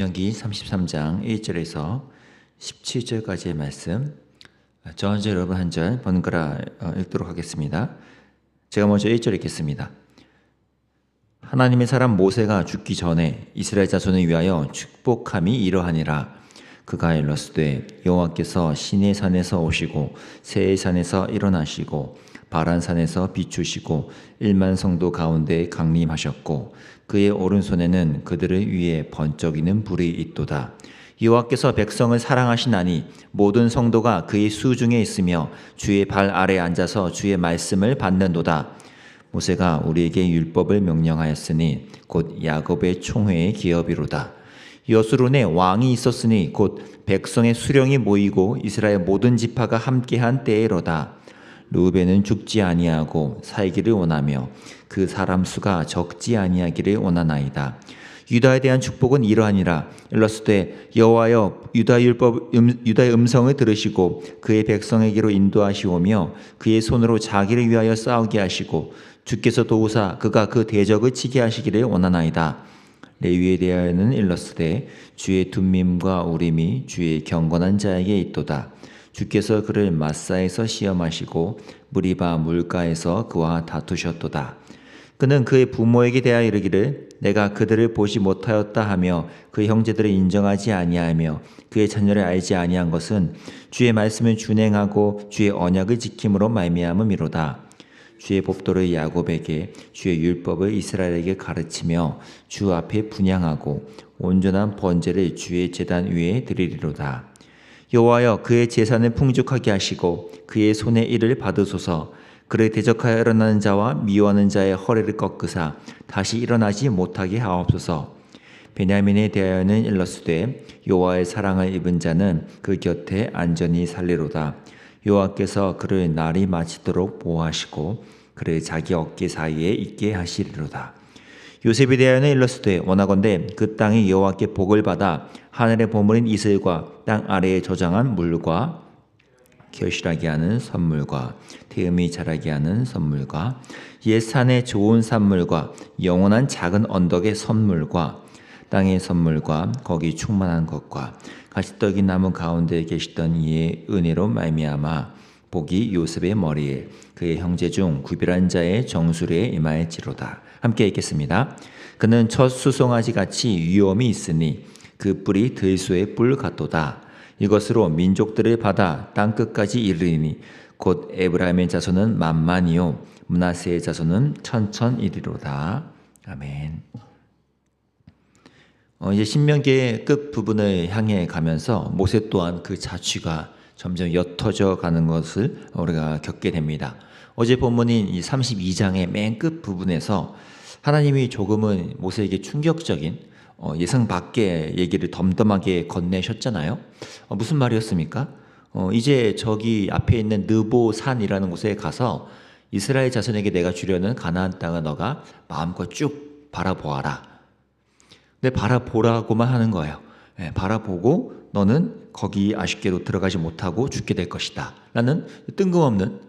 신명기 33장 1절에서 17절까지의 말씀, 저 한 절 여러분 한 절 번갈아 읽도록 하겠습니다. 제가 먼저 1절 읽겠습니다. 하나님의 사람 모세가 죽기 전에 이스라엘 자손을 위하여 축복함이 이러하니라. 그가 일렀으되 여호와께서 시내 산에서 오시고 세의 산에서 일어나시고 바란 산에서 비추시고 1만 성도 가운데 강림하셨고 그의 오른손에는 그들을 위해 번쩍이는 불이 있도다. 여호와께서 백성을 사랑하시나니 모든 성도가 그의 수중에 있으며 주의 발 아래 앉아서 주의 말씀을 받는도다. 모세가 우리에게 율법을 명령하였으니 곧 야곱의 총회의 기업이로다. 여수론에 왕이 있었으니 곧 백성의 수령이 모이고 이스라엘 모든 지파가 함께한 때에로다. 르우벤은 죽지 아니하고 살기를 원하며 그 사람 수가 적지 아니하기를 원하나이다. 유다에 대한 축복은 이러하니라. 일렀으되 여호와여 유다의 음성을 들으시고 그의 백성에게로 인도하시오며 그의 손으로 자기를 위하여 싸우게 하시고 주께서 도우사 그가 그 대적을 치게 하시기를 원하나이다. 레위에 대하여는 일렀으되 주의 둠밈과 우림이 주의 경건한 자에게 있도다. 주께서 그를 마사에서 시험하시고 무리바 물가에서 그와 다투셨도다. 그는 그의 부모에게 대하여 이르기를 내가 그들을 보지 못하였다 하며 그의 형제들을 인정하지 아니하며 그의 자녀를 알지 아니한 것은 주의 말씀을 준행하고 주의 언약을 지킴으로 말미암음이로다. 주의 법도를 야곱에게 주의 율법을 이스라엘에게 가르치며 주 앞에 분향하고 온전한 번제를 주의 제단 위에 드리리로다. 여호와여 그의 재산을 풍족하게 하시고 그의 손의 일을 받으소서. 그를 대적하여 일어나는 자와 미워하는 자의 허리를 꺾으사 다시 일어나지 못하게 하옵소서. 베냐민에 대하여는 일렀으되 여호와의 사랑을 입은 자는 그 곁에 안전히 살리로다. 여호와께서 그를 날이 마치도록 보호하시고 그를 자기 어깨 사이에 있게 하시리로다. 요셉에 대하여는 일렀으되 원하건대 그 땅이 여호와께 복을 받아 하늘의 보물인 이슬과 땅 아래에 저장한 물과 결실하게 하는 선물과 태음이 자라게 하는 선물과 옛 산의 좋은 산물과 영원한 작은 언덕의 선물과 땅의 선물과 거기 충만한 것과 가시떡이 나무 가운데 계시던 이의 은혜로 말미암아 복이 요셉의 머리에 그의 형제 중 구별한 자의 정수리에 임하였지로다. 함께 읽겠습니다. 그는 첫 수송아지 같이 위엄이 있으니 그 뿔이 들소의 뿔 같도다. 이것으로 민족들을 받아 땅끝까지 이르리니 곧 에브라임의 자손은 만만이요 므낫세의 자손은 천천이리로다. 아멘. 이제 신명기의 끝 부분을 향해 가면서 모세 또한 그 자취가 점점 옅어져 가는 것을 우리가 겪게 됩니다. 어제 본문인 이 32장의 맨 끝 부분에서 하나님이 조금은 모세에게 충격적인 예상 밖의 얘기를 덤덤하게 건네셨잖아요. 무슨 말이었습니까? 이제 저기 앞에 있는 느보산이라는 곳에 가서 이스라엘 자손에게 내가 주려는 가나안 땅을 너가 마음껏 쭉 바라보아라. 근데 바라보라고만 하는 거예요. 바라보고 너는 거기 아쉽게도 들어가지 못하고 죽게 될 것이다. 라는 뜬금없는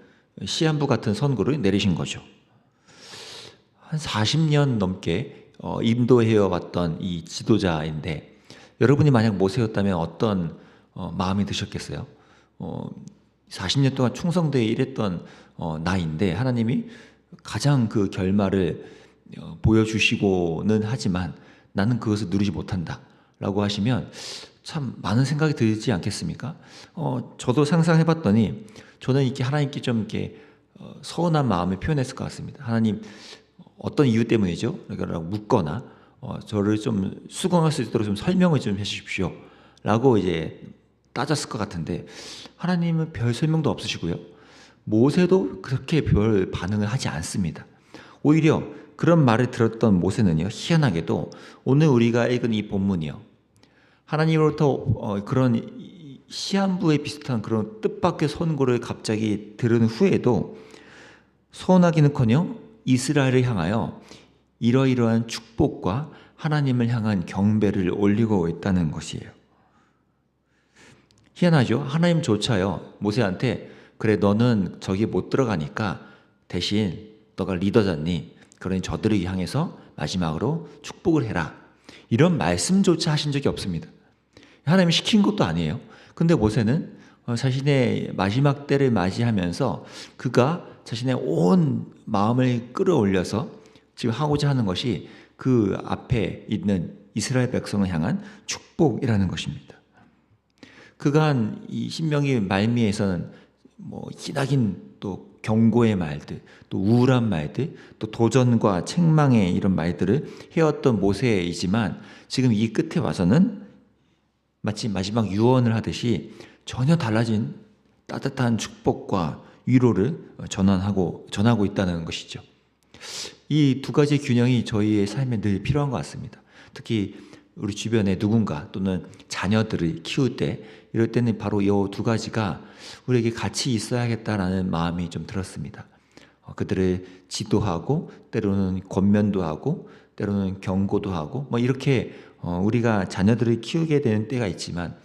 시한부 같은 선고를 내리신 거죠. 한 40년 넘게 인도해어 왔던 이 지도자인데 여러분이 만약 모세였다면 어떤 마음이 드셨겠어요? 40년 동안 충성되어 일했던 나인데 하나님이 가장 그 결말을 보여주시고는 하지만 나는 그것을 누리지 못한다 라고 하시면 참 많은 생각이 들지 않겠습니까? 저도 상상해봤더니 저는 이렇게 하나님께 좀 이렇게 서운한 마음을 표현했을 것 같습니다. 하나님 어떤 이유 때문이죠? 그러니까 묻거나 저를 좀 수긍할 수 있도록 좀 설명을 좀 해주십시오 라고 이제 따졌을 것 같은데 하나님은 별 설명도 없으시고요. 모세도 그렇게 별 반응을 하지 않습니다. 오히려 그런 말을 들었던 모세는요, 희한하게도 오늘 우리가 읽은 이 본문이요, 하나님으로부터 그런 시한부에 비슷한 그런 뜻밖의 선고를 갑자기 들은 후에도 서운하기는커녕 이스라엘을 향하여 이러이러한 축복과 하나님을 향한 경배를 올리고 있다는 것이에요. 희한하죠? 하나님조차요 모세한테 그래 너는 저기 못 들어가니까 대신 너가 리더잖니 그러니 저들을 향해서 마지막으로 축복을 해라 이런 말씀조차 하신 적이 없습니다. 하나님이 시킨 것도 아니에요. 근데 모세는 자신의 마지막 때를 맞이하면서 그가 자신의 온 마음을 끌어올려서 지금 하고자 하는 것이 그 앞에 있는 이스라엘 백성을 향한 축복이라는 것입니다. 그가 한 이 신명기 말미에서는 기나긴 또 경고의 말들, 또 우울한 말들, 또 도전과 책망의 이런 말들을 해왔던 모세이지만 지금 이 끝에 와서는 마치 마지막 유언을 하듯이 전혀 달라진 따뜻한 축복과 위로를 전하고 있다는 것이죠. 이 두 가지 균형이 저희의 삶에 늘 필요한 것 같습니다. 특히 우리 주변에 누군가 또는 자녀들을 키울 때 이럴 때는 바로 이 두 가지가 우리에게 같이 있어야겠다라는 마음이 좀 들었습니다. 그들을 지도하고 때로는 권면도 하고 때로는 경고도 하고 이렇게 우리가 자녀들을 키우게 되는 때가 있지만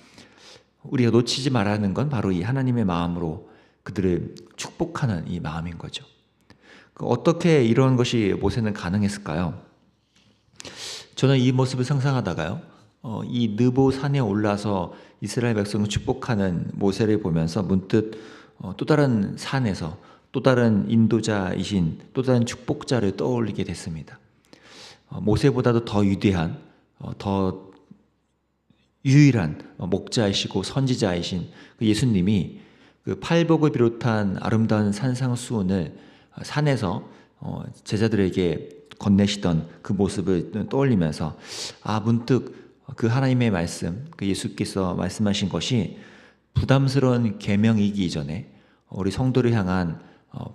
우리가 놓치지 말아야 하는 건 바로 이 하나님의 마음으로 그들을 축복하는 이 마음인 거죠. 어떻게 이런 것이 모세는 가능했을까요? 저는 이 모습을 상상하다가요, 이 느보 산에 올라서 이스라엘 백성을 축복하는 모세를 보면서 문득 또 다른 산에서 또 다른 인도자이신 또 다른 축복자를 떠올리게 됐습니다. 모세보다도 더 위대한, 더 유일한 목자이시고 선지자이신 그 예수님이 그 팔복을 비롯한 아름다운 산상수훈을 산에서 제자들에게 건네시던 그 모습을 떠올리면서 문득 그 하나님의 말씀, 그 예수께서 말씀하신 것이 부담스러운 계명이기 이전에 우리 성도를 향한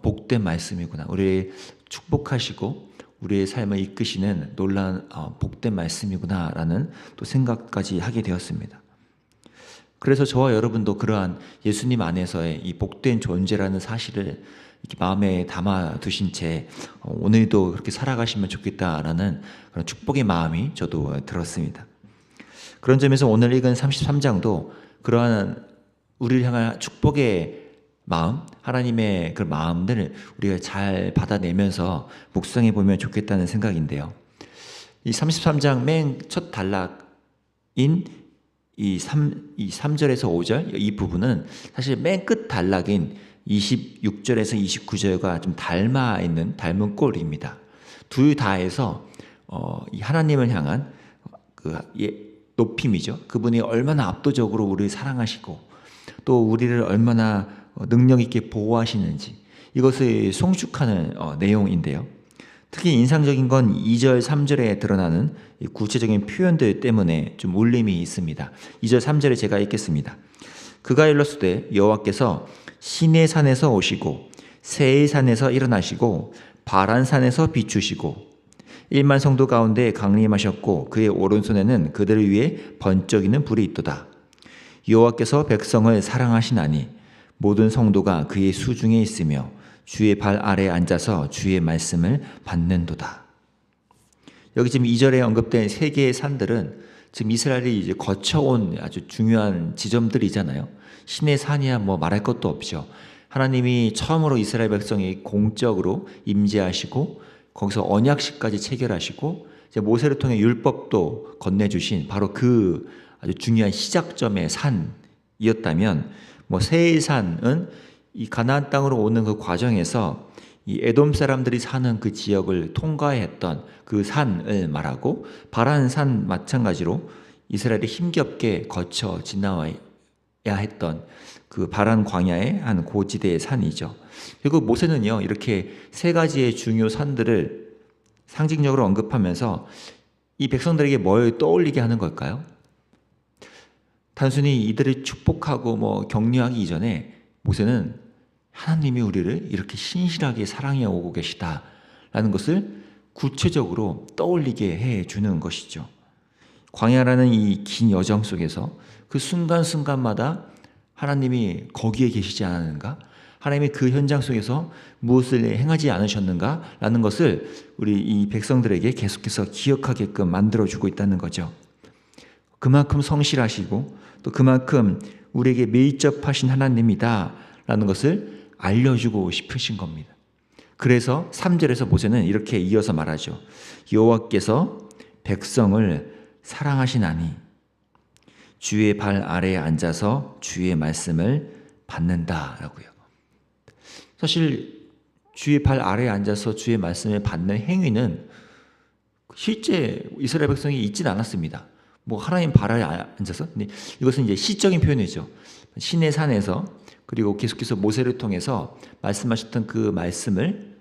복된 말씀이구나. 우리를 축복하시고 우리의 삶을 이끄시는 놀라운 복된 말씀이구나라는 또 생각까지 하게 되었습니다. 그래서 저와 여러분도 그러한 예수님 안에서의 이 복된 존재라는 사실을 이렇게 마음에 담아 두신 채 오늘도 그렇게 살아가시면 좋겠다라는 그런 축복의 마음이 저도 들었습니다. 그런 점에서 오늘 읽은 33장도 그러한 우리를 향한 축복의 마음, 하나님의 그 마음들을 우리가 잘 받아내면서 묵상해 보면 좋겠다는 생각인데요. 이 33장 맨 첫 단락인 이 3절에서 5절 이 부분은 사실 맨 끝 단락인 26절에서 29절과 좀 닮은 꼴입니다. 둘 다에서 이 하나님을 향한 그 높임이죠. 그분이 얼마나 압도적으로 우리를 사랑하시고 또 우리를 얼마나 능력 있게 보호하시는지 이것을 송축하는 내용인데요. 특히 인상적인 건 2절, 3절에 드러나는 구체적인 표현들 때문에 좀 울림이 있습니다. 2절, 3절에 제가 읽겠습니다. 그가 일렀으되 여호와께서 시내 산에서 오시고 세의 산에서 일어나시고 바란 산에서 비추시고 1만 성도 가운데 강림하셨고 그의 오른손에는 그들을 위해 번쩍이는 불이 있도다. 여호와께서 백성을 사랑하시나니 모든 성도가 그의 수중에 있으며 주의 발 아래에 앉아서 주의 말씀을 받는도다. 여기 지금 2절에 언급된 세 개의 산들은 지금 이스라엘이 이제 거쳐온 아주 중요한 지점들이잖아요. 신의 산이야 말할 것도 없죠. 하나님이 처음으로 이스라엘 백성이 공적으로 임재하시고 거기서 언약식까지 체결하시고 이제 모세를 통해 율법도 건네주신 바로 그 아주 중요한 시작점의 산이었다면 세일산은 이 가나안 땅으로 오는 그 과정에서 이 에돔 사람들이 사는 그 지역을 통과했던 그 산을 말하고 바란산 마찬가지로 이스라엘이 힘겹게 거쳐 지나와야 했던 그 바란 광야의 한 고지대의 산이죠. 그리고 모세는요 이렇게 세 가지의 중요 산들을 상징적으로 언급하면서 이 백성들에게 뭘 떠올리게 하는 걸까요? 단순히 이들을 축복하고 격려하기 이전에 모세는 하나님이 우리를 이렇게 신실하게 사랑해 오고 계시다라는 것을 구체적으로 떠올리게 해주는 것이죠. 광야라는 이 긴 여정 속에서 그 순간순간마다 하나님이 거기에 계시지 않았는가? 하나님이 그 현장 속에서 무엇을 행하지 않으셨는가라는 것을 우리 이 백성들에게 계속해서 기억하게끔 만들어주고 있다는 거죠. 그만큼 성실하시고 또 그만큼 우리에게 밀접하신 하나님이다라는 것을 알려주고 싶으신 겁니다. 그래서 3절에서 모세는 이렇게 이어서 말하죠. 여호와께서 백성을 사랑하시나니 주의 발 아래에 앉아서 주의 말씀을 받는다라고요. 사실 주의 발 아래에 앉아서 주의 말씀을 받는 행위는 실제 이스라엘 백성이 있진 않았습니다. 뭐 하나님 발 아래에 앉아서, 근데 이것은 이제 시적인 표현이죠. 시내 산에서 그리고 계속해서 모세를 통해서 말씀하셨던 그 말씀을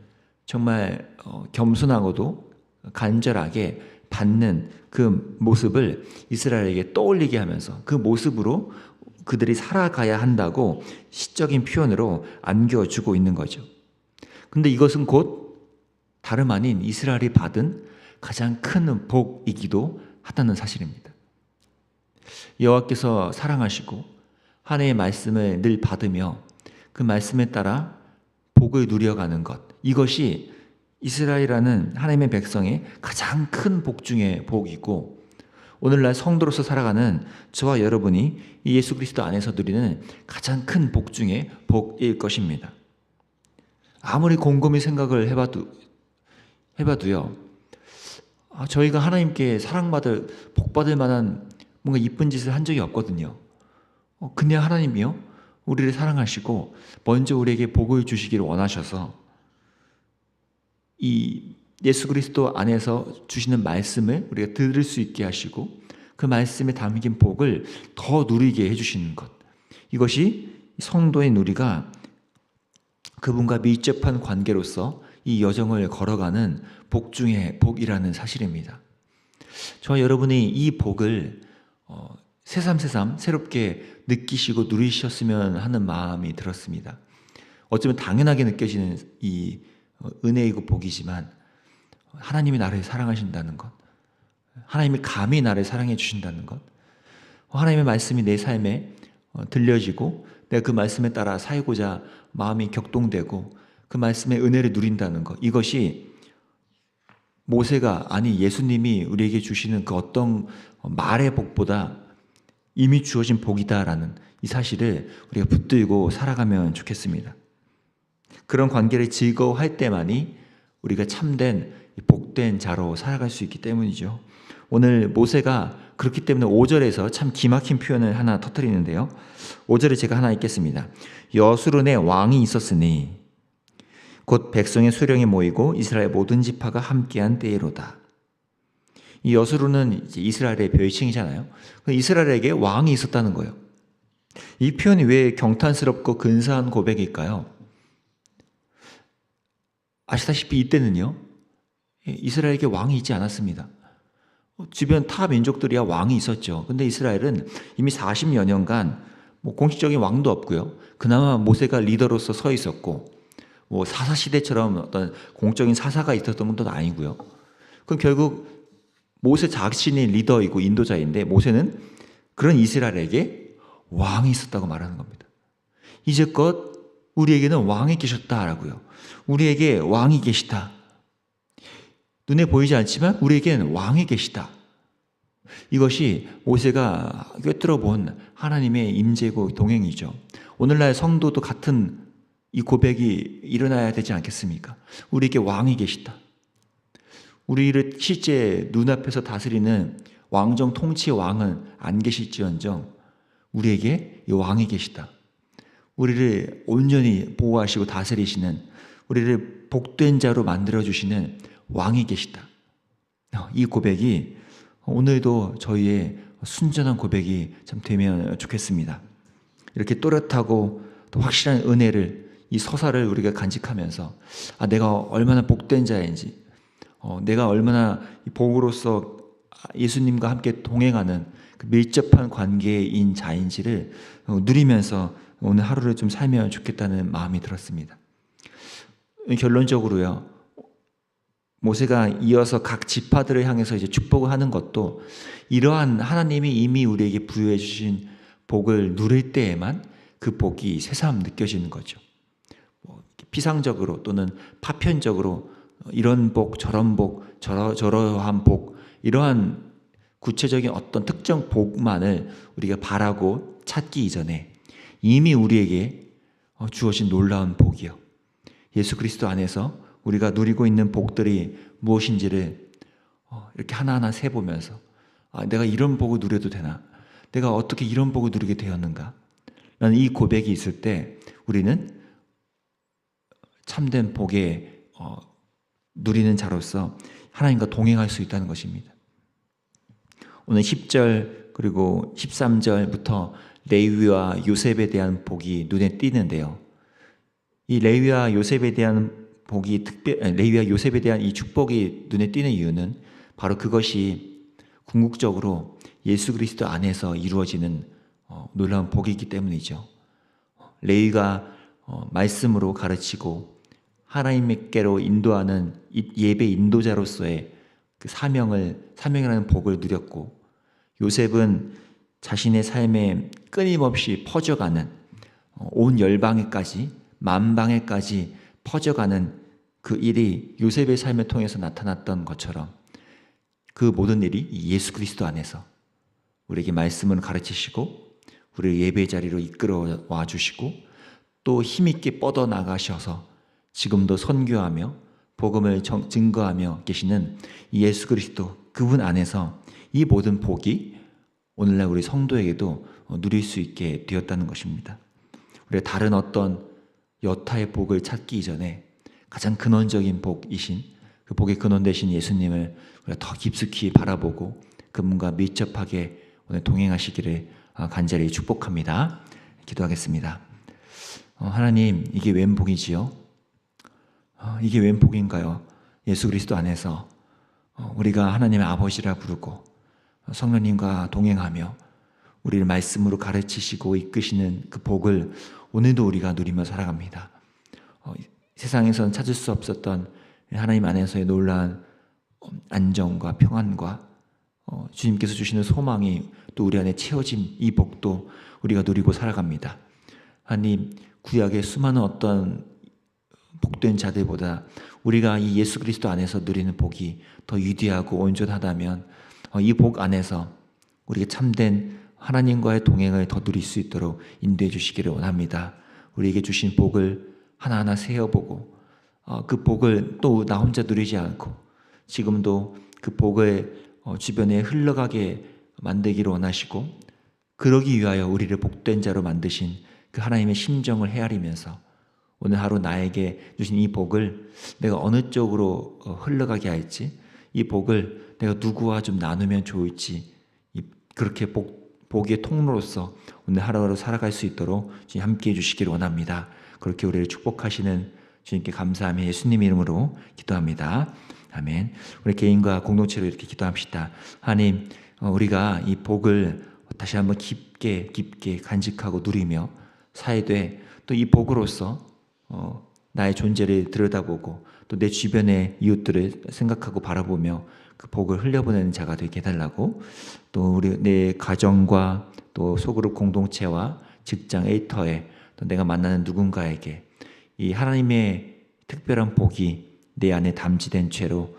정말 겸손하고도 간절하게 받는 그 모습을 이스라엘에게 떠올리게 하면서 그 모습으로 그들이 살아가야 한다고 시적인 표현으로 안겨주고 있는 거죠. 근데 이것은 곧 다름 아닌 이스라엘이 받은 가장 큰 복이기도 하다는 사실입니다. 여호와께서 사랑하시고 하나님의 말씀을 늘 받으며 그 말씀에 따라 복을 누려가는 것, 이것이 이스라엘이라는 하나님의 백성의 가장 큰 복 중의 복이고, 오늘날 성도로서 살아가는 저와 여러분이 이 예수 그리스도 안에서 누리는 가장 큰 복 중의 복일 것입니다. 아무리 곰곰이 생각을 해봐도요, 저희가 하나님께 사랑받을, 복받을 만한 뭔가 이쁜 짓을 한 적이 없거든요. 근데 하나님이요, 우리를 사랑하시고 먼저 우리에게 복을 주시기를 원하셔서 이 예수 그리스도 안에서 주시는 말씀을 우리가 들을 수 있게 하시고 그 말씀에 담긴 복을 더 누리게 해주시는 것, 이것이 성도인 우리가 그분과 밀접한 관계로서 이 여정을 걸어가는 복 중의 복이라는 사실입니다. 저와 여러분이 이 복을 새삼새삼 새롭게 느끼시고 누리셨으면 하는 마음이 들었습니다. 어쩌면 당연하게 느껴지는 이 은혜이고 복이지만, 하나님이 나를 사랑하신다는 것, 하나님이 감히 나를 사랑해 주신다는 것, 하나님의 말씀이 내 삶에 들려지고 내가 그 말씀에 따라 살고자 마음이 격동되고 그 말씀의 은혜를 누린다는 것, 이것이 모세가, 아니 예수님이 우리에게 주시는 그 어떤 말의 복보다 이미 주어진 복이다라는 이 사실을 우리가 붙들고 살아가면 좋겠습니다. 그런 관계를 즐거워할 때만이 우리가 참된 복된 자로 살아갈 수 있기 때문이죠. 오늘 모세가 그렇기 때문에 5절에서 참 기막힌 표현을 하나 터뜨리는데요. 5절에 제가 하나 읽겠습니다. 여수론에 왕이 있었으니 곧 백성의 수령이 모이고 이스라엘 모든 지파가 함께한 때로다. 이 여수론은 이제 이스라엘의 별칭이잖아요. 이스라엘에게 왕이 있었다는 거예요. 이 표현이 왜 경탄스럽고 근사한 고백일까요? 아시다시피 이때는요, 이스라엘에게 왕이 있지 않았습니다. 주변 타 민족들이야 왕이 있었죠. 근데 이스라엘은 이미 40여 년간 공식적인 왕도 없고요. 그나마 모세가 리더로서 서 있었고, 사사 시대처럼 어떤 공적인 사사가 있었던 것도 아니고요. 그럼 결국 모세 자신이 리더이고 인도자인데, 모세는 그런 이스라엘에게 왕이 있었다고 말하는 겁니다. 이제껏 우리에게는 왕이 계셨다라고요. 우리에게 왕이 계시다. 눈에 보이지 않지만 우리에게는 왕이 계시다. 이것이 모세가 꿰뚫어 본 하나님의 임재고 동행이죠. 오늘날 성도도 같은 이 고백이 일어나야 되지 않겠습니까? 우리에게 왕이 계시다. 우리를 실제 눈앞에서 다스리는 왕정 통치의 왕은 안 계실지언정 우리에게 이 왕이 계시다. 우리를 온전히 보호하시고 다스리시는, 우리를 복된 자로 만들어주시는 왕이 계시다. 이 고백이 오늘도 저희의 순전한 고백이 참 되면 좋겠습니다. 이렇게 또렷하고 또 확실한 은혜를, 이 서사를 우리가 간직하면서 내가 얼마나 복된 자인지, 내가 얼마나 복으로서 예수님과 함께 동행하는 그 밀접한 관계인 자인지를 누리면서 오늘 하루를 좀 살면 좋겠다는 마음이 들었습니다. 결론적으로요, 모세가 이어서 각 지파들을 향해서 이제 축복을 하는 것도 이러한 하나님이 이미 우리에게 부여해 주신 복을 누릴 때에만 그 복이 새삼 느껴지는 거죠. 피상적으로 또는 파편적으로 이런 복, 저런 복, 저러한 복, 이러한 구체적인 어떤 특정 복만을 우리가 바라고 찾기 이전에 이미 우리에게 주어진 놀라운 복이요, 예수 그리스도 안에서 우리가 누리고 있는 복들이 무엇인지를 이렇게 하나하나 세보면서 내가 이런 복을 누려도 되나? 내가 어떻게 이런 복을 누리게 되었는가? 라는 이 고백이 있을 때 우리는 참된 복에 누리는 자로서 하나님과 동행할 수 있다는 것입니다. 오늘 10절 그리고 13절부터 레위와 요셉에 대한 복이 눈에 띄는데요. 이 레위와 요셉에 대한 복이 레위와 요셉에 대한 이 축복이 눈에 띄는 이유는 바로 그것이 궁극적으로 예수 그리스도 안에서 이루어지는 놀라운 복이기 때문이죠. 레위가 말씀으로 가르치고 하나님께로 인도하는 예배 인도자로서의 그 사명이라는 복을 누렸고, 요셉은 자신의 삶에 끊임없이 퍼져가는 온 열방에까지 만방에까지 퍼져가는 그 일이 요셉의 삶을 통해서 나타났던 것처럼 그 모든 일이 예수 그리스도 안에서 우리에게 말씀을 가르치시고 우리를 예배 자리로 이끌어와 주시고 또 힘있게 뻗어나가셔서 지금도 선교하며 복음을 증거하며 계시는 예수 그리스도 그분 안에서 이 모든 복이 오늘날 우리 성도에게도 누릴 수 있게 되었다는 것입니다. 우리가 다른 어떤 여타의 복을 찾기 이전에 가장 근원적인 복이신 그 복의 근원 되신 예수님을 우리가 더 깊숙이 바라보고 그분과 밀접하게 오늘 동행하시기를 간절히 축복합니다. 기도하겠습니다. 하나님, 이게 웬 복이지요? 이게 웬 복인가요? 예수 그리스도 안에서 우리가 하나님의 아버지라 부르고 성령님과 동행하며 우리를 말씀으로 가르치시고 이끄시는 그 복을 오늘도 우리가 누리며 살아갑니다. 세상에서는 찾을 수 없었던 하나님 안에서의 놀라운 안정과 평안과 주님께서 주시는 소망이 또 우리 안에 채워진 이 복도 우리가 누리고 살아갑니다. 하나님, 구약의 수많은 어떤 복된 자들보다 우리가 이 예수 그리스도 안에서 누리는 복이 더 위대하고 온전하다면 이 복 안에서 우리가 참된 하나님과의 동행을 더 누릴 수 있도록 인도해 주시기를 원합니다. 우리에게 주신 복을 하나하나 세어보고 그 복을 또 나 혼자 누리지 않고 지금도 그 복을 주변에 흘러가게 만들기를 원하시고 그러기 위하여 우리를 복된 자로 만드신 그 하나님의 심정을 헤아리면서 오늘 하루 나에게 주신 이 복을 내가 어느 쪽으로 흘러가게 할지, 이 복을 내가 누구와 좀 나누면 좋을지, 그렇게 복의 통로로서 오늘 하루하루 살아갈 수 있도록 주님 함께해 주시기를 원합니다. 그렇게 우리를 축복하시는 주님께 감사하며 예수님 이름으로 기도합니다. 아멘. 우리 개인과 공동체로 이렇게 기도합시다. 하나님, 우리가 이 복을 다시 한번 깊게 간직하고 누리며 살되 또 이 복으로서 나의 존재를 들여다보고 또 내 주변의 이웃들을 생각하고 바라보며 그 복을 흘려보내는 자가 되게 해달라고, 또 우리 내 가정과 또 소그룹 공동체와 직장 에이터에 또 내가 만나는 누군가에게 이 하나님의 특별한 복이 내 안에 담지된 채로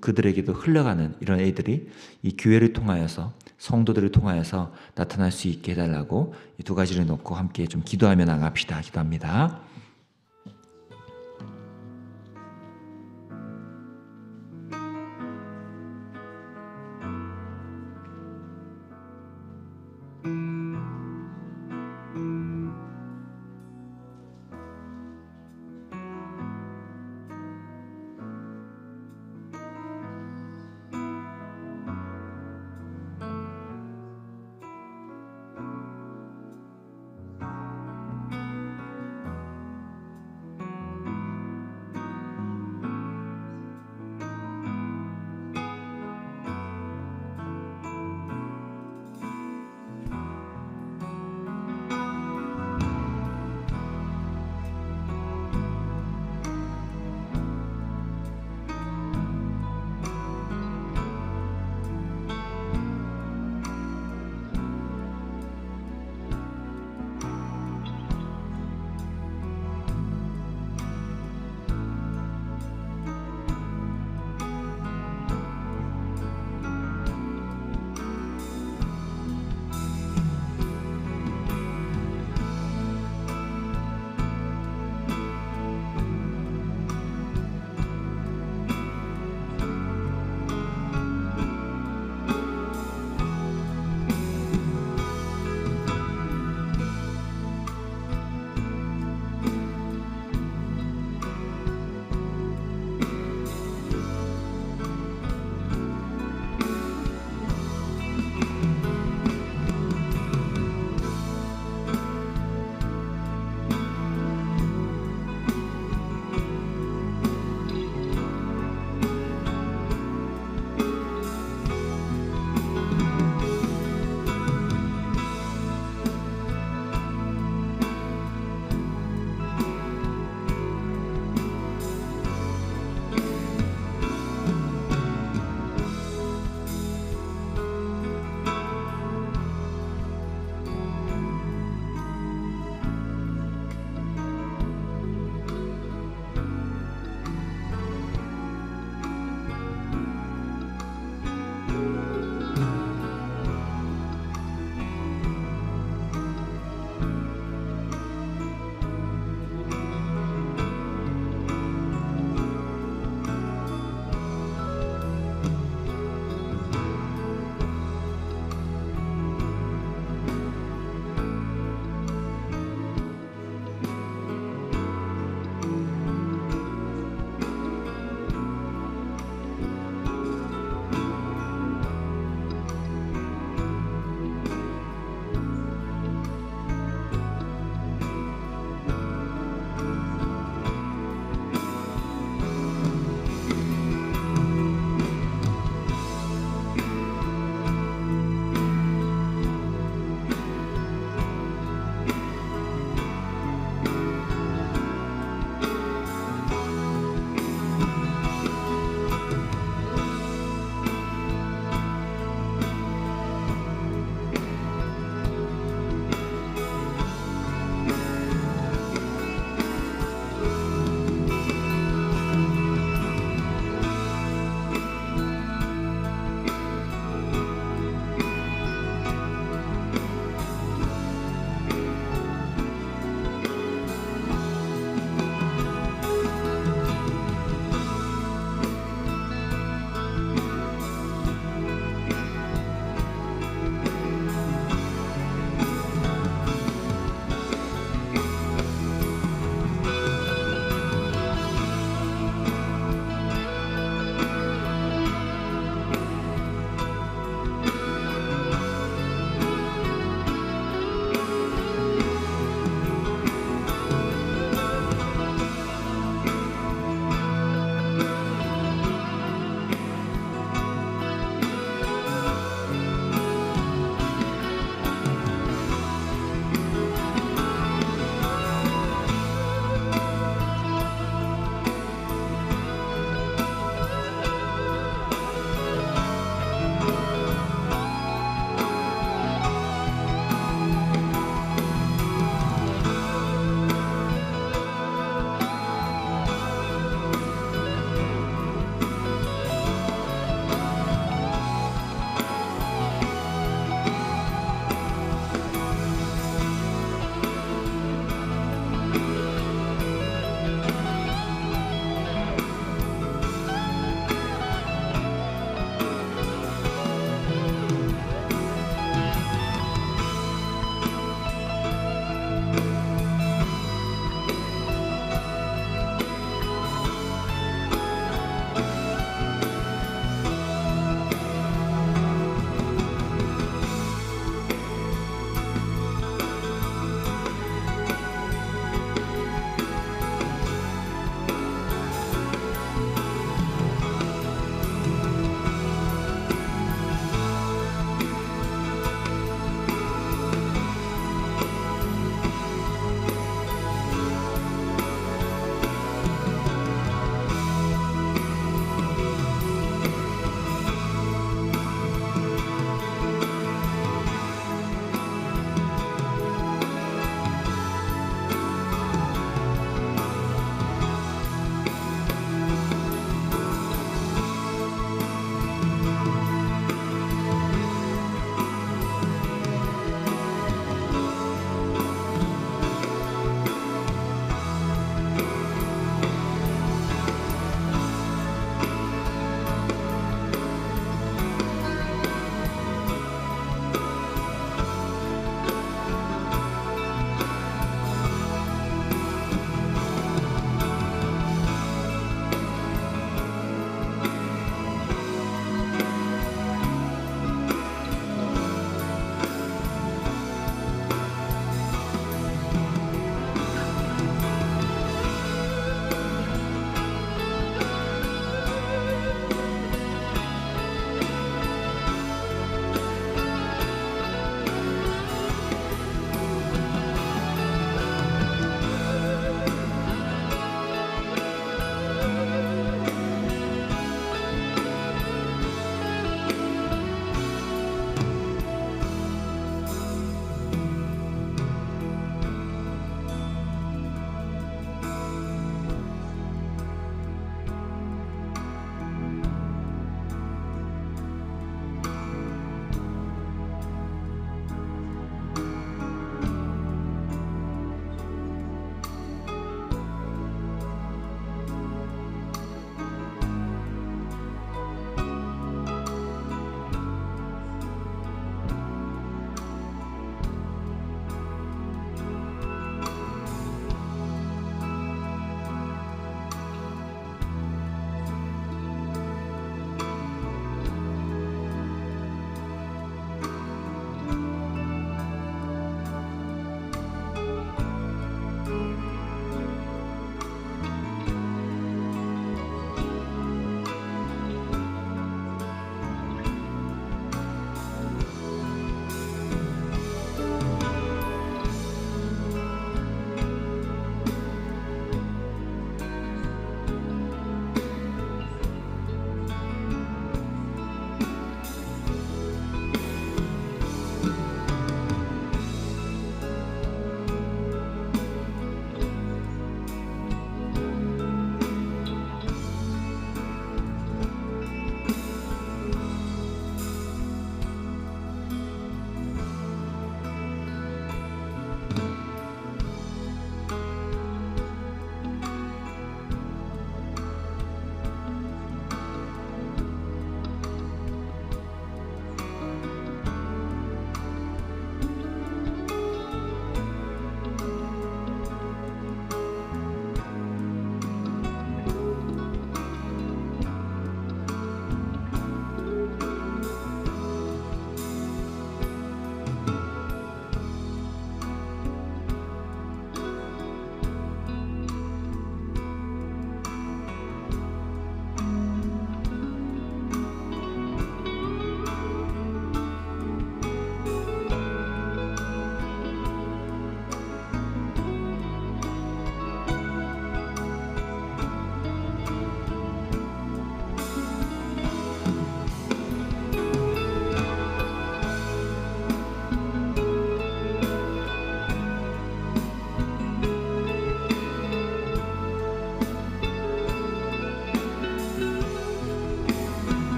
그들에게도 흘러가는 이런 애들이 이 교회를 통하여서 성도들을 통하여서 나타날 수 있게 해달라고 이 두 가지를 놓고 함께 좀 기도하며 나갑시다. 기도합니다.